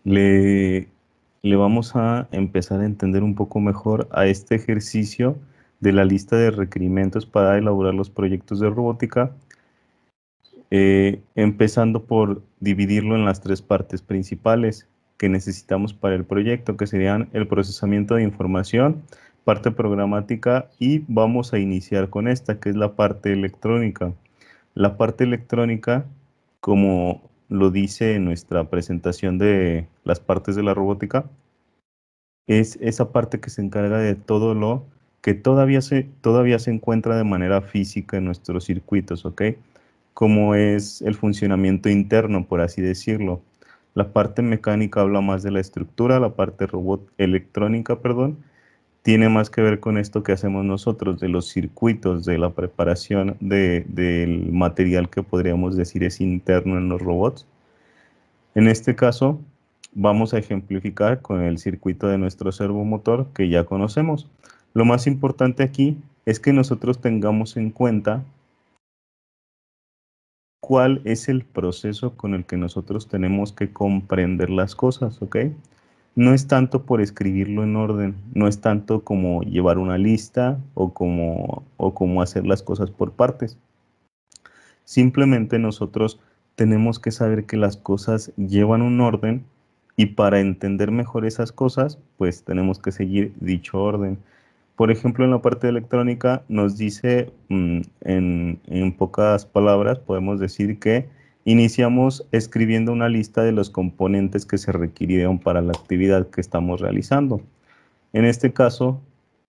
Le, le vamos a empezar a entender un poco mejor a este ejercicio de la lista de requerimientos para elaborar los proyectos de robótica, empezando por dividirlo en las tres partes principales que necesitamos para el proyecto, que serían el procesamiento de información, parte programática, y vamos a iniciar con esta, que es la parte electrónica. La parte electrónica, como lo dice en nuestra presentación de las partes de la robótica, es esa parte que se encarga de todo lo que todavía se encuentra de manera física en nuestros circuitos, ¿ok? Como es el funcionamiento interno, por así decirlo. La parte mecánica habla más de la estructura, la parte electrónica, perdón, tiene más que ver con esto que hacemos nosotros, de los circuitos, de la preparación del material que podríamos decir es interno en los robots. En este caso, vamos a ejemplificar con el circuito de nuestro servomotor que ya conocemos. Lo más importante aquí es que nosotros tengamos en cuenta cuál es el proceso con el que nosotros tenemos que comprender las cosas, ¿ok? No es tanto por escribirlo en orden, no es tanto como llevar una lista o como hacer las cosas por partes. Simplemente nosotros tenemos que saber que las cosas llevan un orden y para entender mejor esas cosas, pues tenemos que seguir dicho orden. Por ejemplo, en la parte electrónica nos dice, en pocas palabras, podemos decir que iniciamos escribiendo una lista de los componentes que se requirieron para la actividad que estamos realizando. En este caso,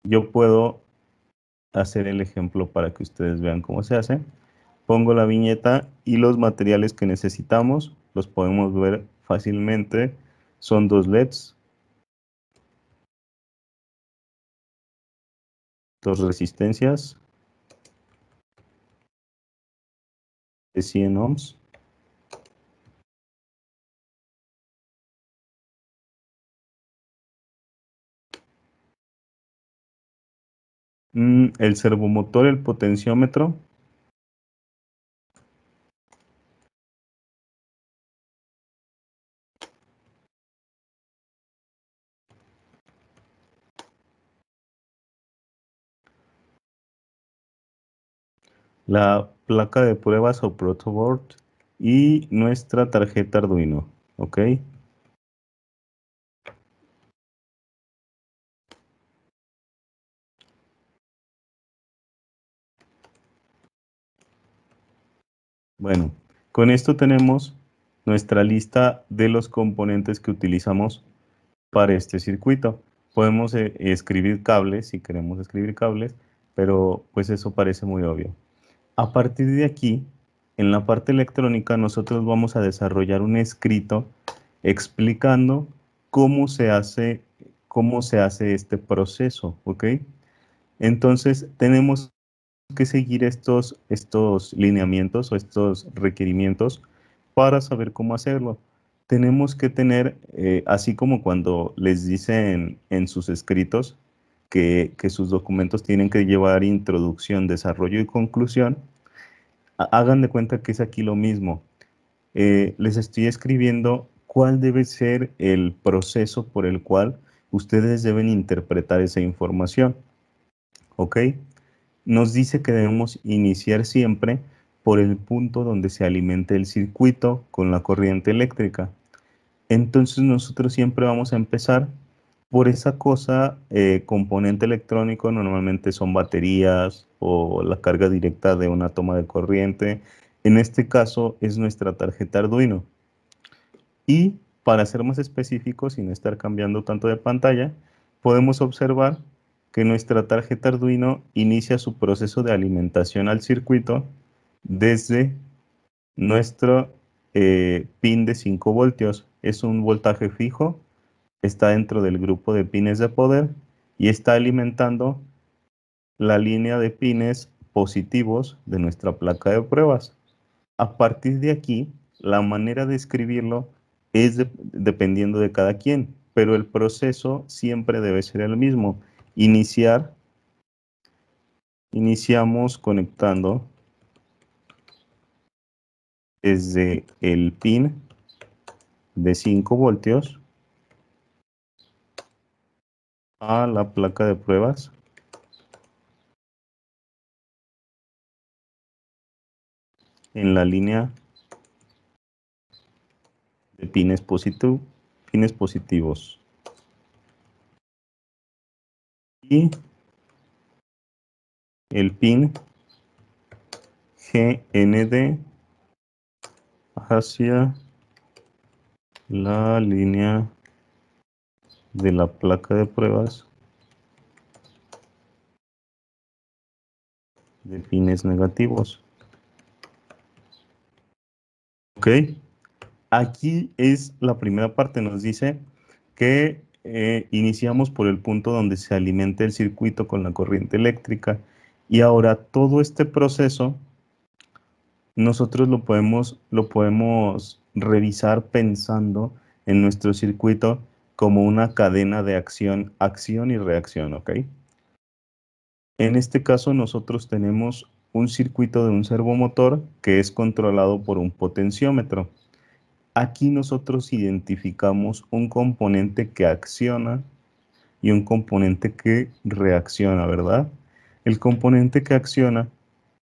yo puedo hacer el ejemplo para que ustedes vean cómo se hace. Pongo la viñeta y los materiales que necesitamos los podemos ver fácilmente. Son dos LEDs, dos resistencias de 100 ohms, el servomotor, el potenciómetro, la placa de pruebas o protoboard y nuestra tarjeta Arduino, ¿ok? Bueno, con esto tenemos nuestra lista de los componentes que utilizamos para este circuito. Podemos escribir cables si queremos escribir cables, pero pues eso parece muy obvio. A partir de aquí, en la parte electrónica, nosotros vamos a desarrollar un escrito explicando cómo se hace este proceso, ¿ok? Entonces, tenemos que seguir estos lineamientos o estos requerimientos para saber cómo hacerlo. Tenemos que tener, así como cuando les dicen en sus escritos que sus documentos tienen que llevar introducción, desarrollo y conclusión, hagan de cuenta que es aquí lo mismo. Les estoy escribiendo cuál debe ser el proceso por el cual ustedes deben interpretar esa información, ¿ok? Nos dice que debemos iniciar siempre por el punto donde se alimente el circuito con la corriente eléctrica. Entonces nosotros siempre vamos a empezar por esa cosa, componente electrónico, normalmente son baterías o la carga directa de una toma de corriente. En este caso es nuestra tarjeta Arduino. Y para ser más específicos, sin estar cambiando tanto de pantalla, podemos observar que nuestra tarjeta Arduino inicia su proceso de alimentación al circuito desde nuestro pin de 5 voltios. Es un voltaje fijo, está dentro del grupo de pines de poder y está alimentando la línea de pines positivos de nuestra placa de pruebas. A partir de aquí, la manera de escribirlo es dependiendo de cada quien, pero el proceso siempre debe ser el mismo. Iniciar, iniciamos conectando desde el pin de 5 voltios a la placa de pruebas en la línea de pines positivos. Y el pin GND hacia la línea de la placa de pruebas de pines negativos. ¿Ok? Aquí es la primera parte, nos dice que iniciamos por el punto donde se alimenta el circuito con la corriente eléctrica y ahora todo este proceso nosotros lo podemos revisar pensando en nuestro circuito como una cadena de acción y reacción, ¿ok? En este caso nosotros tenemos un circuito de un servomotor que es controlado por un potenciómetro. Aquí nosotros identificamos un componente que acciona y un componente que reacciona, ¿verdad? El componente que acciona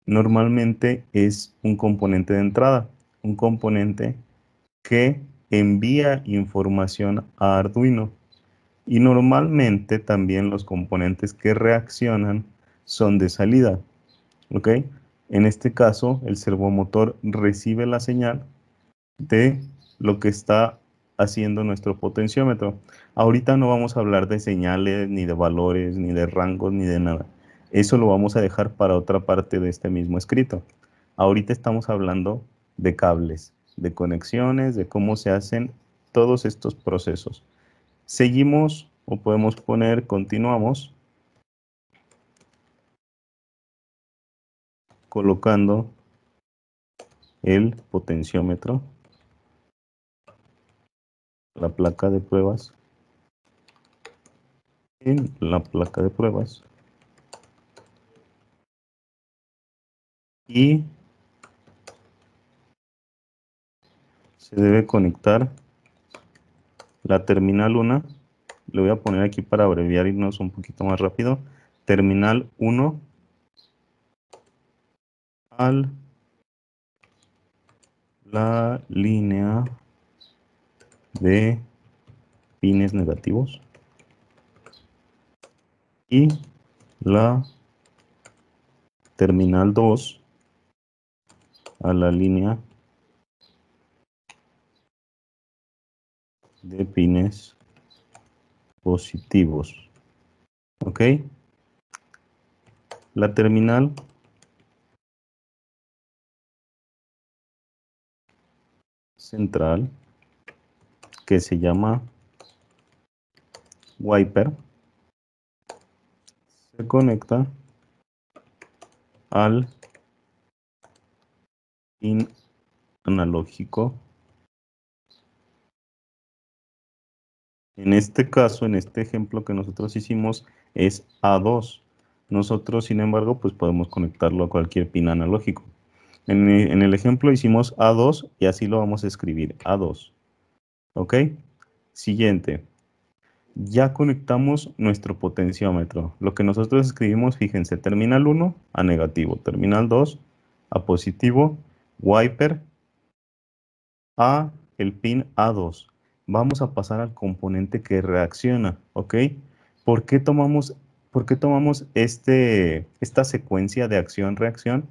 normalmente es un componente de entrada, un componente que envía información a Arduino. Y normalmente también los componentes que reaccionan son de salida, ¿ok? En este caso, el servomotor recibe la señal de lo que está haciendo nuestro potenciómetro. Ahorita no vamos a hablar de señales, ni de valores, ni de rangos, ni de nada. Eso lo vamos a dejar para otra parte de este mismo escrito. Ahorita estamos hablando de cables, de conexiones, de cómo se hacen todos estos procesos. Seguimos o podemos poner continuamos colocando el potenciómetro, la placa de pruebas, en la placa de pruebas y se debe conectar la terminal 1. Le voy a poner aquí para abreviar y irnos un poquito más rápido. Terminal 1 a la línea de pines negativos y la terminal 2 a la línea de pines positivos. ¿Ok? La terminal central, que se llama wiper, se conecta al pin analógico. En este caso, en este ejemplo que nosotros hicimos, es A2. Nosotros, sin embargo, pues podemos conectarlo a cualquier pin analógico. En el ejemplo hicimos A2 y así lo vamos a escribir, A2. ¿Ok? Siguiente. Ya conectamos nuestro potenciómetro. Lo que nosotros escribimos, fíjense, terminal 1 a negativo, terminal 2 a positivo, wiper a el pin A2. Vamos a pasar al componente que reacciona, ¿ok? ¿Por qué tomamos, esta secuencia de acción-reacción?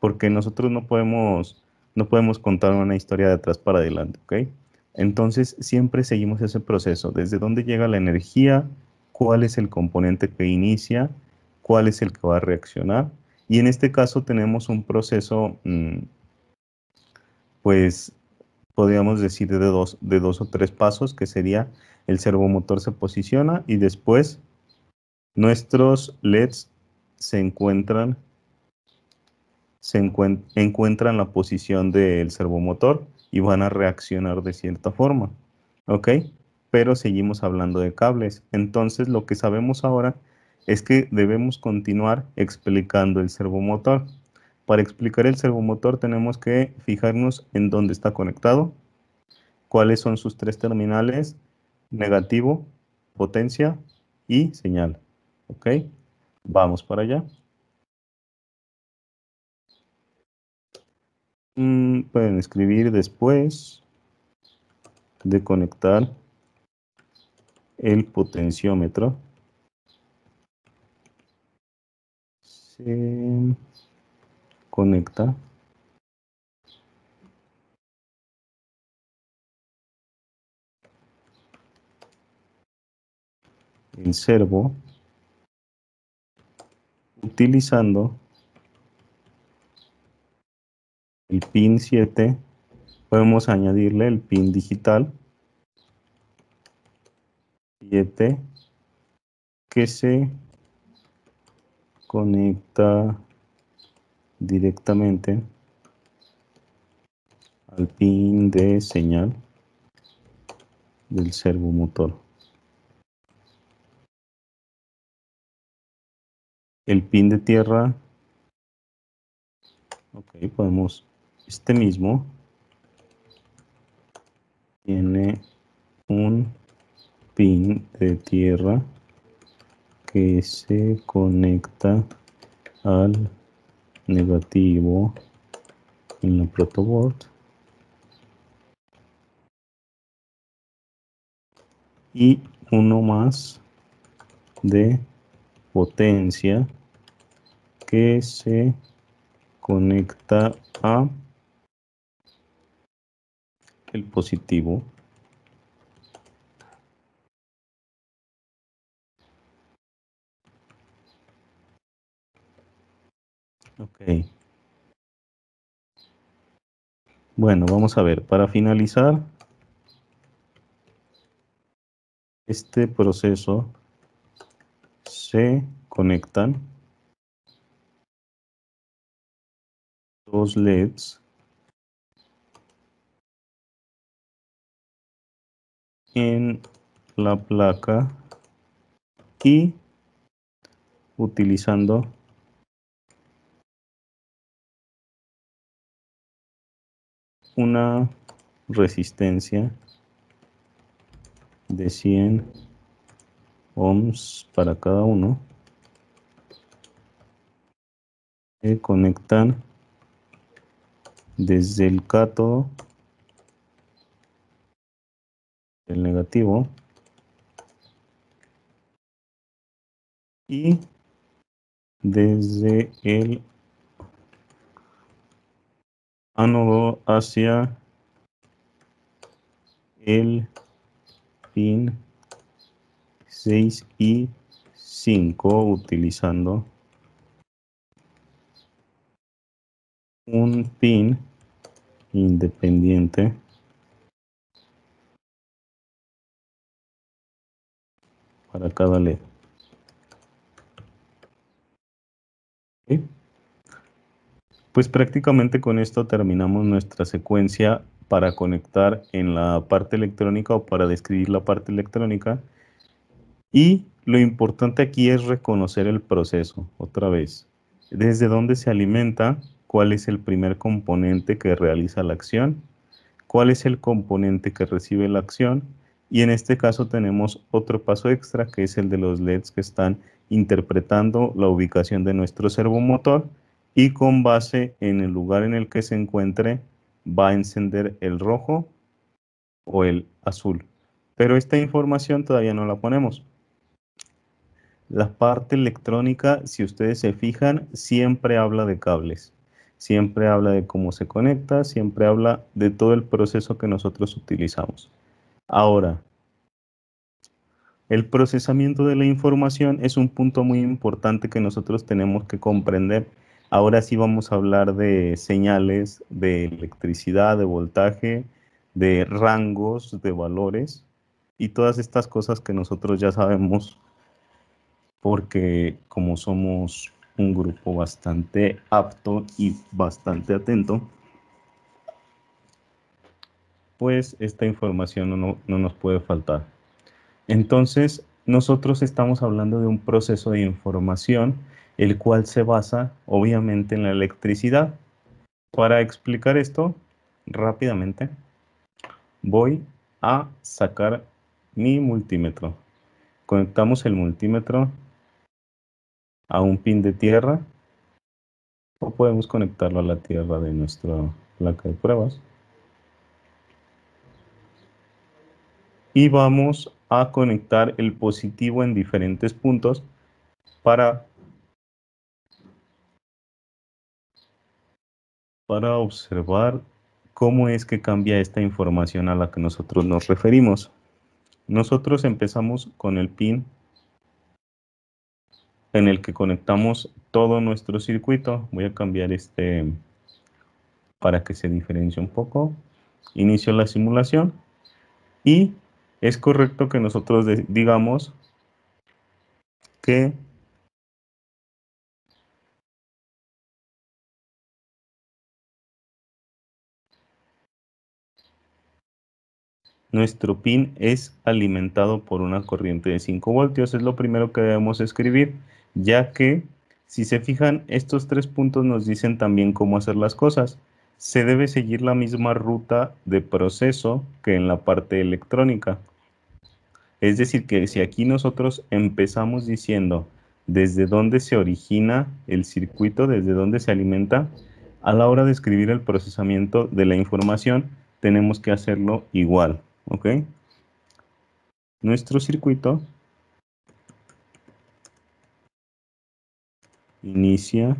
Porque nosotros no podemos contar una historia de atrás para adelante, ¿ok? Entonces, siempre seguimos ese proceso. ¿Desde dónde llega la energía? ¿Cuál es el componente que inicia? ¿Cuál es el que va a reaccionar? Y en este caso tenemos un proceso, pues, podríamos decir de dos o tres pasos, que sería el servomotor se posiciona y después nuestros LEDs se encuentran, encuentran la posición del servomotor y van a reaccionar de cierta forma. ¿Ok? Pero seguimos hablando de cables. Entonces lo que sabemos ahora es que debemos continuar explicando el servomotor. Para explicar el servomotor tenemos que fijarnos en dónde está conectado, cuáles son sus tres terminales, negativo, potencia y señal. ¿Ok? Vamos para allá. Pueden escribir después de conectar el potenciómetro. Se conecta el servo utilizando el pin 7. Podemos añadirle el pin digital 7 que se conecta directamente al pin de señal del servomotor. El pin de tierra, ok, podemos, este mismo tiene un pin de tierra que se conecta al negativo en la protoboard y uno más de potencia que se conecta a el positivo. Ok. Bueno, vamos a ver, para finalizar este proceso se conectan dos LEDs en la placa y utilizando una resistencia de 100 ohms para cada uno, se conectan desde el cátodo del negativo y desde el ánodo hacia el pin 6 y 5 utilizando un pin independiente para cada LED. ¿Sí? Pues prácticamente con esto terminamos nuestra secuencia para conectar en la parte electrónica o para describir la parte electrónica. Y lo importante aquí es reconocer el proceso, otra vez. Desde dónde se alimenta, cuál es el primer componente que realiza la acción, cuál es el componente que recibe la acción, y en este caso tenemos otro paso extra que es el de los LEDs que están interpretando la ubicación de nuestro servomotor y con base en el lugar en el que se encuentre va a encender el rojo o el azul. Pero esta información todavía no la ponemos. La parte electrónica, si ustedes se fijan, siempre habla de cables, siempre habla de cómo se conecta, siempre habla de todo el proceso que nosotros utilizamos. Ahora, el procesamiento de la información es un punto muy importante que nosotros tenemos que comprender. Ahora sí vamos a hablar de señales de electricidad, de voltaje, de rangos, de valores y todas estas cosas que nosotros ya sabemos porque como somos un grupo bastante apto y bastante atento, pues esta información no nos puede faltar. Entonces, nosotros estamos hablando de un proceso de información, el cual se basa obviamente en la electricidad. Para explicar esto rápidamente, voy a sacar mi multímetro. Conectamos el multímetro a un pin de tierra o podemos conectarlo a la tierra de nuestra placa de pruebas. Y vamos a conectar el positivo en diferentes puntos para observar cómo es que cambia esta información a la que nosotros nos referimos. Nosotros empezamos con el pin en el que conectamos todo nuestro circuito. Voy a cambiar este para que se diferencie un poco. Inicio la simulación y es correcto que nosotros digamos que nuestro pin es alimentado por una corriente de 5 voltios. Es lo primero que debemos escribir, ya que si se fijan, estos 3 puntos nos dicen también cómo hacer las cosas. Se debe seguir la misma ruta de proceso que en la parte electrónica. Es decir, que si aquí nosotros empezamos diciendo desde dónde se origina el circuito, desde dónde se alimenta, a la hora de escribir el procesamiento de la información, tenemos que hacerlo igual, ¿ok? Nuestro circuito inicia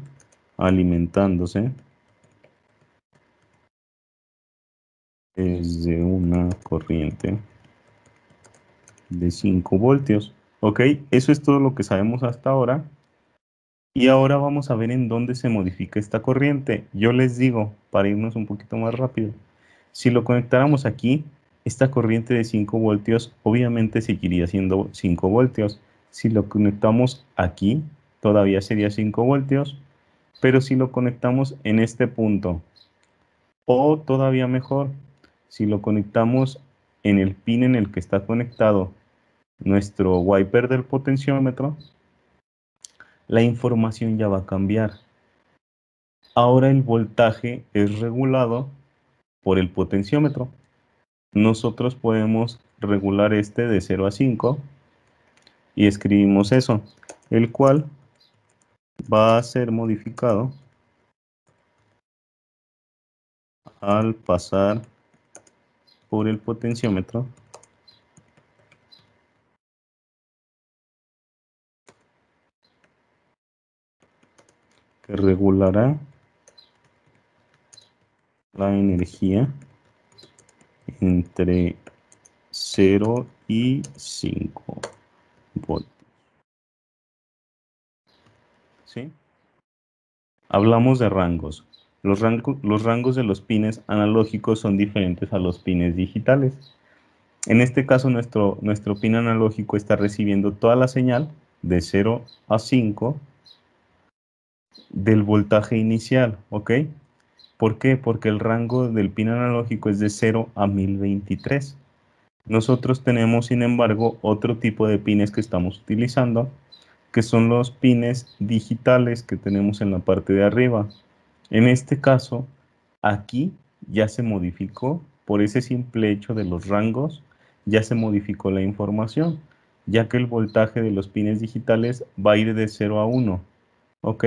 alimentándose desde una corriente de 5 voltios. ¿Ok? Eso es todo lo que sabemos hasta ahora. Y ahora vamos a ver en dónde se modifica esta corriente. Yo les digo, para irnos un poquito más rápido, si lo conectáramos aquí, esta corriente de 5 voltios obviamente seguiría siendo 5 voltios. Si lo conectamos aquí, todavía sería 5 voltios. Pero si lo conectamos en este punto, o todavía mejor, si lo conectamos en el pin en el que está conectado nuestro wiper del potenciómetro, la información ya va a cambiar. Ahora el voltaje es regulado por el potenciómetro. Nosotros podemos regular este de 0 a 5 y escribimos eso, el cual va a ser modificado al pasar por el potenciómetro que regulará la energía entre 0 y 5 voltios. ¿Sí? Hablamos de rangos. Los rangos de los pines analógicos son diferentes a los pines digitales. En este caso, nuestro pin analógico está recibiendo toda la señal de 0 a 5 del voltaje inicial, ¿ok? ¿Por qué? Porque el rango del pin analógico es de 0 a 1023. Nosotros tenemos, sin embargo, otro tipo de pines que estamos utilizando, que son los pines digitales que tenemos en la parte de arriba. En este caso, aquí ya se modificó, por ese simple hecho de los rangos, ya se modificó la información, ya que el voltaje de los pines digitales va a ir de 0 a 1, ¿ok?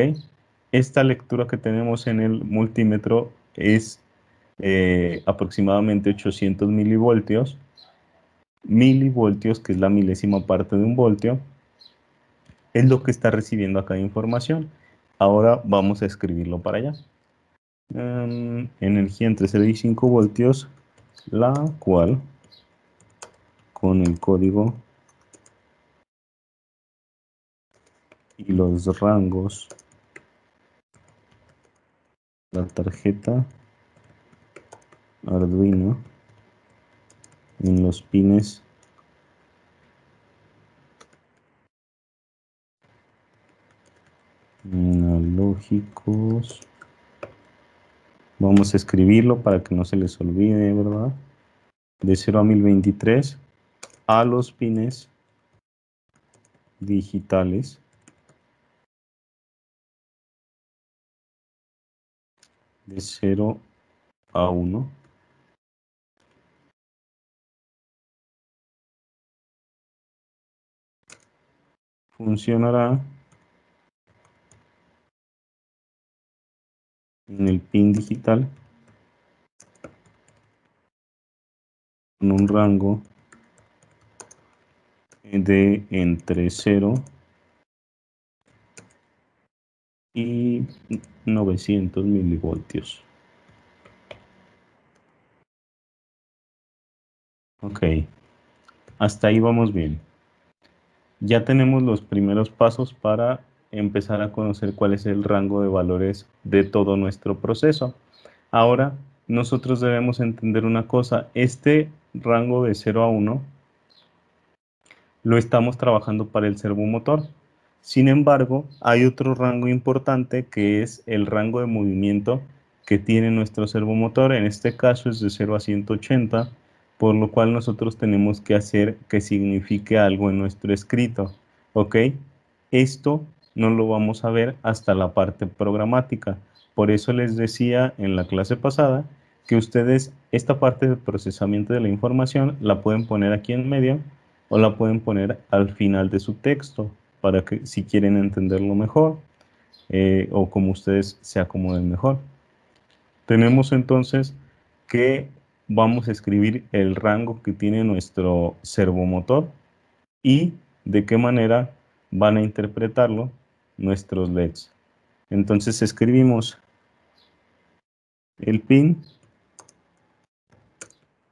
Esta lectura que tenemos en el multímetro es aproximadamente 800 milivoltios, que es la milésima parte de un voltio, es lo que está recibiendo acá de información. Ahora vamos a escribirlo para allá. Energía entre 0 y 5 voltios, la cual con el código y los rangos, la tarjeta Arduino en los pines analógicos. Vamos a escribirlo para que no se les olvide, ¿verdad? De 0 a 1023 a los pines digitales de 0 a 1. funcionará en el pin digital con un rango de entre 0 y 900 milivoltios. Ok, hasta ahí vamos bien. Ya tenemos los primeros pasos para empezar a conocer cuál es el rango de valores de todo nuestro proceso. Ahora, nosotros debemos entender una cosa, este rango de 0 a 1 lo estamos trabajando para el servomotor. Sin embargo, hay otro rango importante que es el rango de movimiento que tiene nuestro servomotor. En este caso es de 0 a 180, por lo cual nosotros tenemos que hacer que signifique algo en nuestro escrito. ¿Ok? Esto no lo vamos a ver hasta la parte programática. Por eso les decía en la clase pasada que ustedes esta parte de procesamiento de la información la pueden poner aquí en medio o la pueden poner al final de su texto para que si quieren entenderlo mejor o como ustedes se acomoden mejor. Tenemos entonces que vamos a escribir el rango que tiene nuestro servomotor y de qué manera van a interpretarlo nuestros LEDs. Entonces escribimos el pin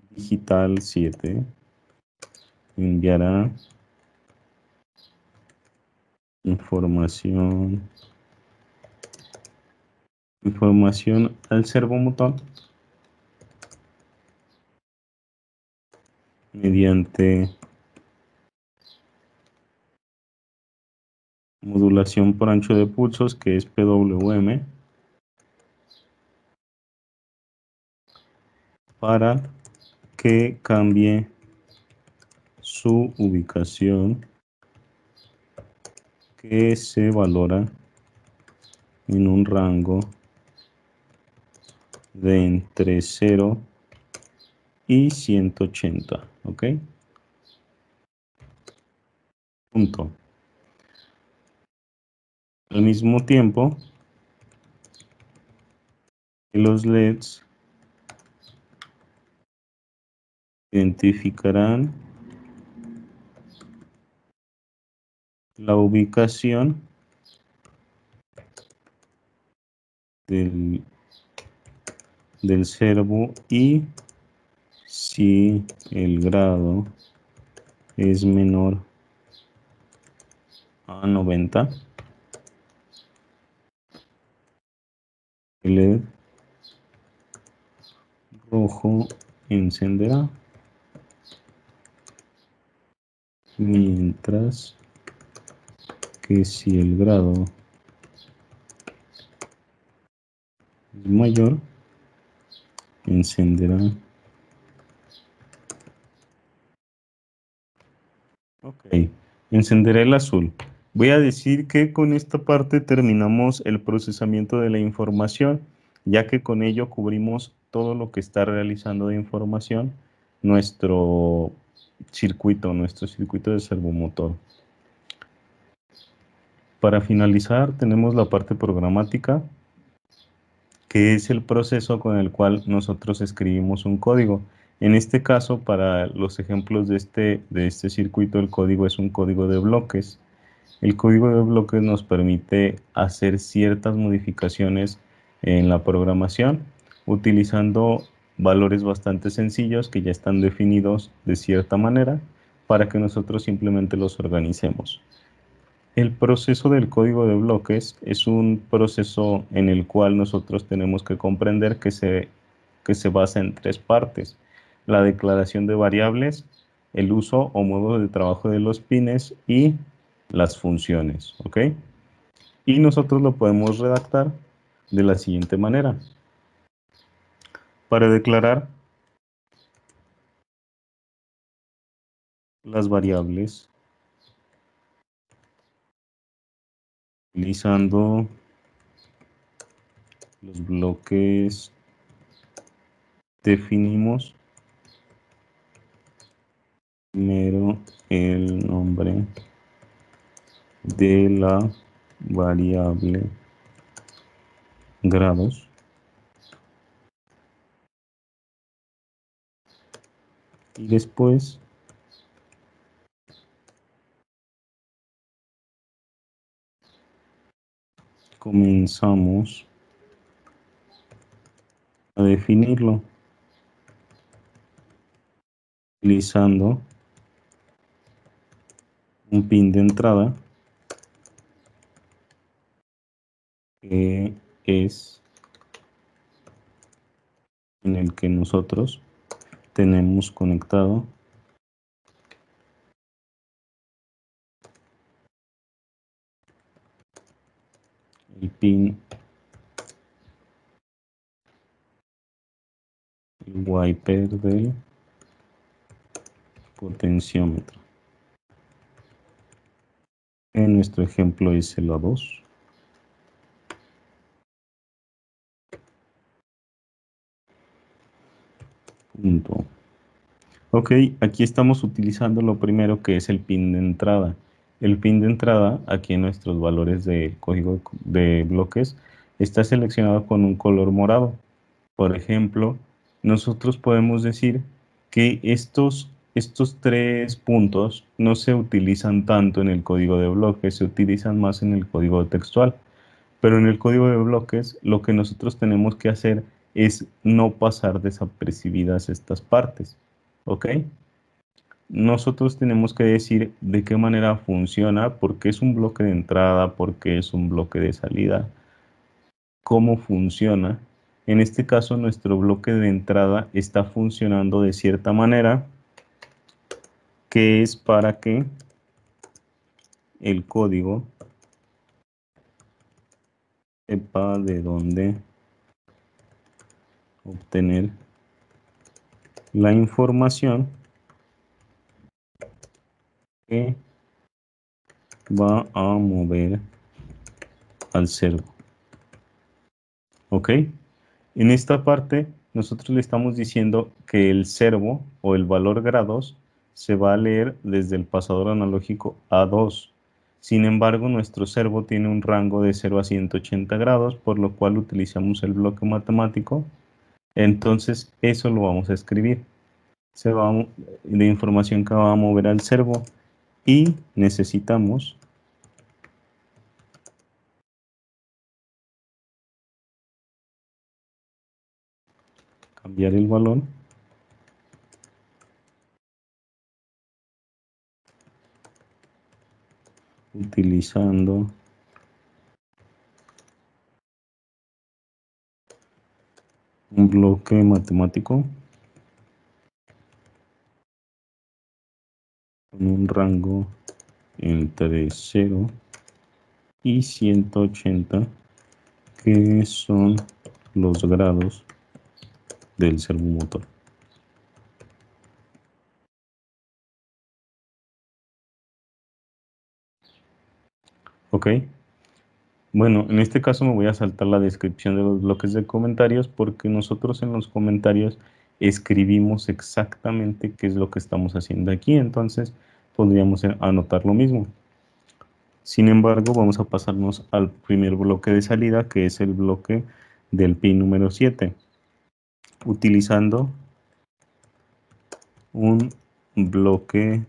digital 7 enviará información al servomotor mediante modulación por ancho de pulsos, que es PWM, para que cambie su ubicación, que se valora en un rango de entre 0 y 180, ¿ok? Punto. Al mismo tiempo, los LEDs identificarán la ubicación del servo y si el grado es menor a 90, el LED rojo encenderá, mientras que si el grado es mayor, encenderá. Ok, encenderé el azul. Voy a decir que con esta parte terminamos el procesamiento de la información, ya que con ello cubrimos todo lo que está realizando de información nuestro circuito de servomotor. Para finalizar, tenemos la parte programática, que es el proceso con el cual nosotros escribimos un código. En este caso, para los ejemplos de este circuito, el código es un código de bloques. El código de bloques nos permite hacer ciertas modificaciones en la programación utilizando valores bastante sencillos que ya están definidos de cierta manera para que nosotros simplemente los organicemos. El proceso del código de bloques es un proceso en el cual nosotros tenemos que comprender que se basa en tres partes: la declaración de variables, el uso o modo de trabajo de los pines y las funciones, ¿ok? Y nosotros lo podemos redactar de la siguiente manera. Para declarar las variables, utilizando los bloques, definimos primero el nombre de la variable grados y después comenzamos a definirlo utilizando un pin de entrada que es en el que nosotros tenemos conectado el pin wiper del potenciómetro. En nuestro ejemplo es el A2. Punto. Ok, aquí estamos utilizando lo primero que es el pin de entrada. El pin de entrada, aquí en nuestros valores de código de bloques, está seleccionado con un color morado. Por ejemplo, nosotros podemos decir que estos tres puntos no se utilizan tanto en el código de bloques, se utilizan más en el código textual. Pero en el código de bloques, lo que nosotros tenemos que hacer es no pasar desapercibidas estas partes. ¿Ok? Nosotros tenemos que decir de qué manera funciona, por qué es un bloque de entrada, por qué es un bloque de salida, cómo funciona. En este caso, nuestro bloque de entrada está funcionando de cierta manera, que es para que el código sepa de dónde obtener la información que va a mover al servo. ¿Ok? En esta parte, nosotros le estamos diciendo que el servo o el valor grados se va a leer desde el pasador analógico A2. Sin embargo, nuestro servo tiene un rango de 0 a 180 grados, por lo cual utilizamos el bloque matemático. Entonces, eso lo vamos a escribir. La información que va a mover al servo y necesitamos cambiar el valor utilizando un bloque matemático con un rango entre 0 y 180, que son los grados del servomotor. ¿Ok? Bueno, en este caso me voy a saltar la descripción de los bloques de comentarios porque nosotros en los comentarios escribimos exactamente qué es lo que estamos haciendo aquí, entonces podríamos anotar lo mismo. Sin embargo, vamos a pasarnos al primer bloque de salida, que es el bloque del pin número 7, utilizando un bloque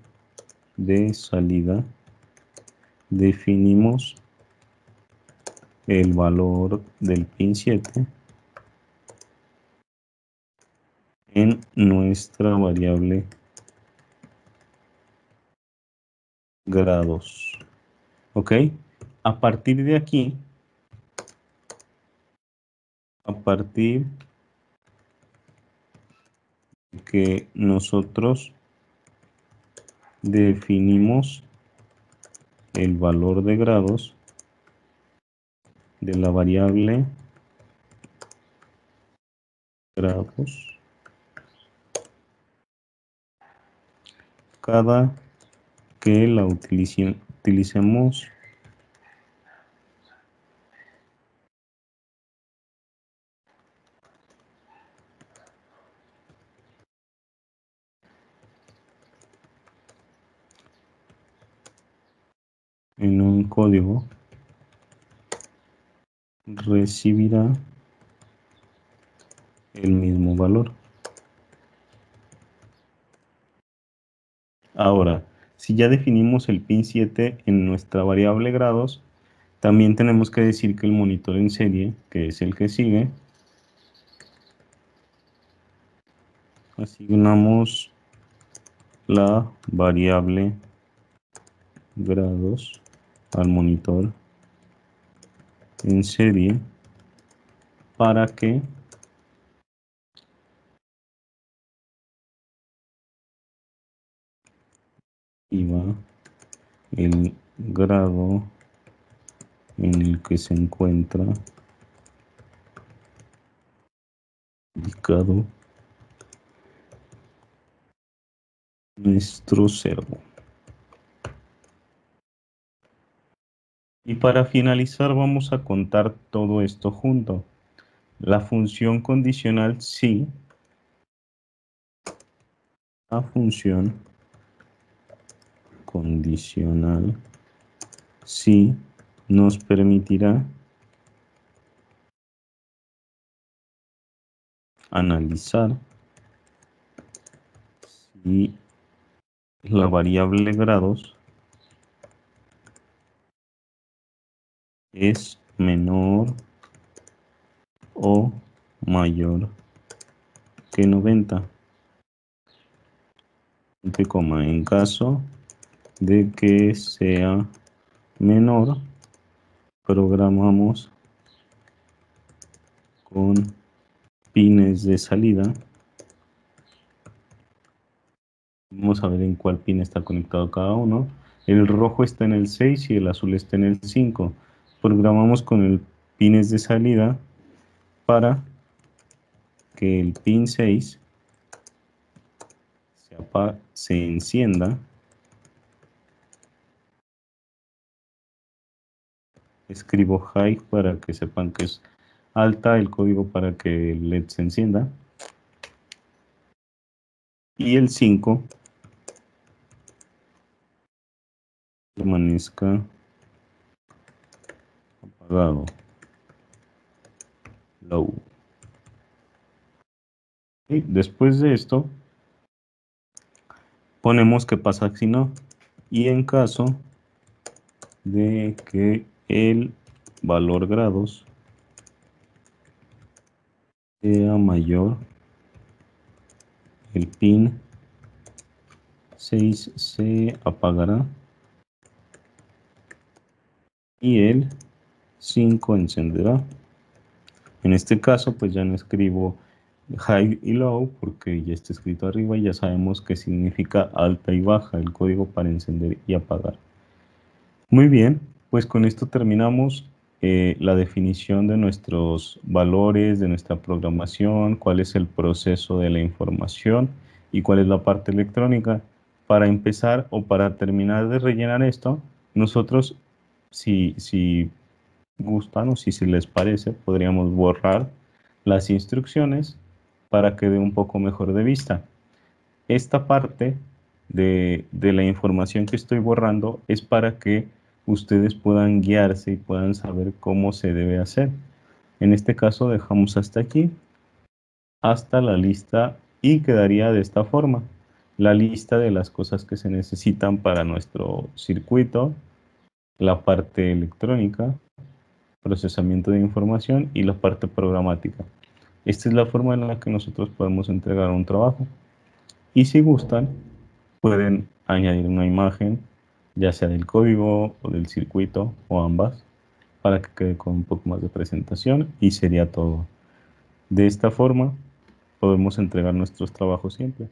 de salida. Definimos el valor del pin 7 en nuestra variable grados. ¿Ok? A partir de aquí, a partir que nosotros definimos el valor de grados de la variable grados, cada que la utilicemos en un código recibirá el mismo valor. Ahora, si ya definimos el pin 7 en nuestra variable grados, también tenemos que decir que el monitor en serie, que es el que sigue, asignamos la variable grados al monitor en serie para que iba el grado en el que se encuentra ubicado nuestro servo. Y para finalizar vamos a contar todo esto junto. La función condicional sí, la función condicional sí nos permitirá analizar si la variable grados es menor o mayor que 90. Entre coma, en caso de que sea menor, programamos con pines de salida. Vamos a ver en cuál pin está conectado cada uno. El rojo está en el 6 y el azul está en el 5. Programamos con el pines de salida para que el pin 6 se encienda. Escribo high para que sepan que es alta, el código para que el LED se encienda. Y el 5 permanezca apagado. Low. Y después de esto, ponemos qué pasa si no. Y en caso de que el valor grados sea mayor, el pin 6 se apagará y el 5 encenderá. En este caso, pues ya no escribo high y low porque ya está escrito arriba y ya sabemos qué significa alta y baja, el código para encender y apagar. Muy bien, pues con esto terminamos la definición de nuestros valores, de nuestra programación, cuál es el proceso de la información y cuál es la parte electrónica. Para empezar o para terminar de rellenar esto, nosotros, si gustan o si se les parece, podríamos borrar las instrucciones para que dé un poco mejor de vista. Esta parte de la información que estoy borrando es para que ustedes puedan guiarse y puedan saber cómo se debe hacer. En este caso dejamos hasta aquí, hasta la lista y quedaría de esta forma. La lista de las cosas que se necesitan para nuestro circuito, la parte electrónica, procesamiento de información y la parte programática. Esta es la forma en la que nosotros podemos entregar un trabajo. Y si gustan, pueden añadir una imagen, ya sea del código o del circuito o ambas, para que quede con un poco más de presentación y sería todo. De esta forma podemos entregar nuestros trabajos siempre.